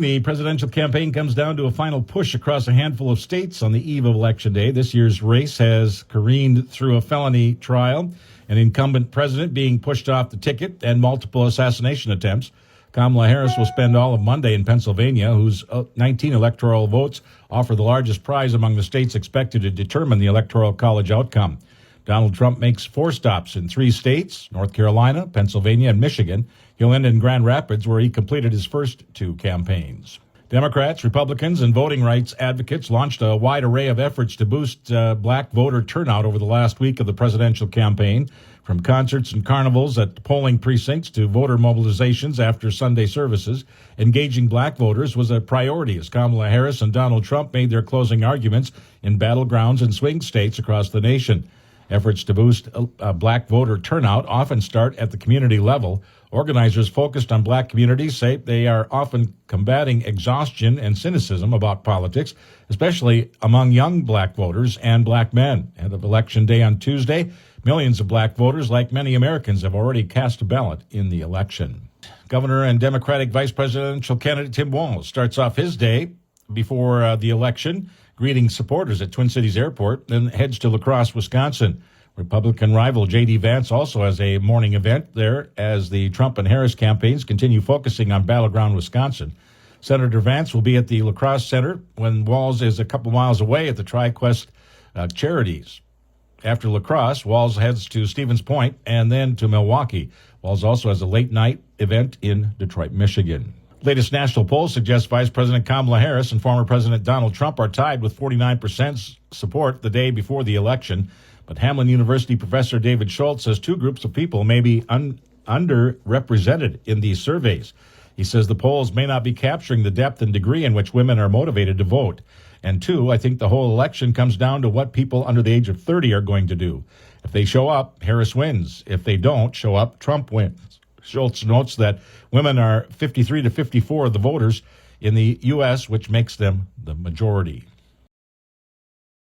The presidential campaign comes down to a final push across a handful of states on the eve of Election Day. This year's race has careened through a felony trial, an incumbent president being pushed off the ticket, and multiple assassination attempts. Kamala Harris will spend all of Monday in Pennsylvania, whose 19 electoral votes offer the largest prize among the states expected to determine the Electoral College outcome. Donald Trump makes 4 stops in 3 states, North Carolina, Pennsylvania, and Michigan. He'll end in Grand Rapids, where he completed his first 2 campaigns. Democrats, Republicans, and voting rights advocates launched a wide array of efforts to boost black voter turnout over the last week of the presidential campaign, from concerts and carnivals at polling precincts to voter mobilizations after Sunday services. Engaging black voters was a priority as Kamala Harris and Donald Trump made their closing arguments in battlegrounds and swing states across the nation. Efforts to boost black voter turnout often start at the community level. Organizers focused on black communities say they are often combating exhaustion and cynicism about politics, especially among young black voters and black men. Ahead of Election Day on Tuesday, millions of black voters, like many Americans, have already cast a ballot in the election. Governor and Democratic vice presidential candidate Tim Walz starts off his day before the election, greeting supporters at Twin Cities Airport, then heads to La Crosse, Wisconsin. Republican rival J.D. Vance also has a morning event there as the Trump and Harris campaigns continue focusing on battleground Wisconsin. Senator Vance will be at the La Crosse Center when Walz is a couple miles away at the TriQuest Charities. After La Crosse, Walz heads to Stevens Point and then to Milwaukee. Walz also has a late-night event in Detroit, Michigan. Latest national poll suggests Vice President Kamala Harris and former President Donald Trump are tied with 49% support the day before the election. But Hamline University professor David Schultz says 2 groups of people may be underrepresented in these surveys. He says the polls may not be capturing the depth and degree in which women are motivated to vote. And 2, I think the whole election comes down to what people under the age of 30 are going to do. If they show up, Harris wins. If they don't show up, Trump wins. Schultz notes that women are 53 to 54 of the voters in the U.S., which makes them the majority.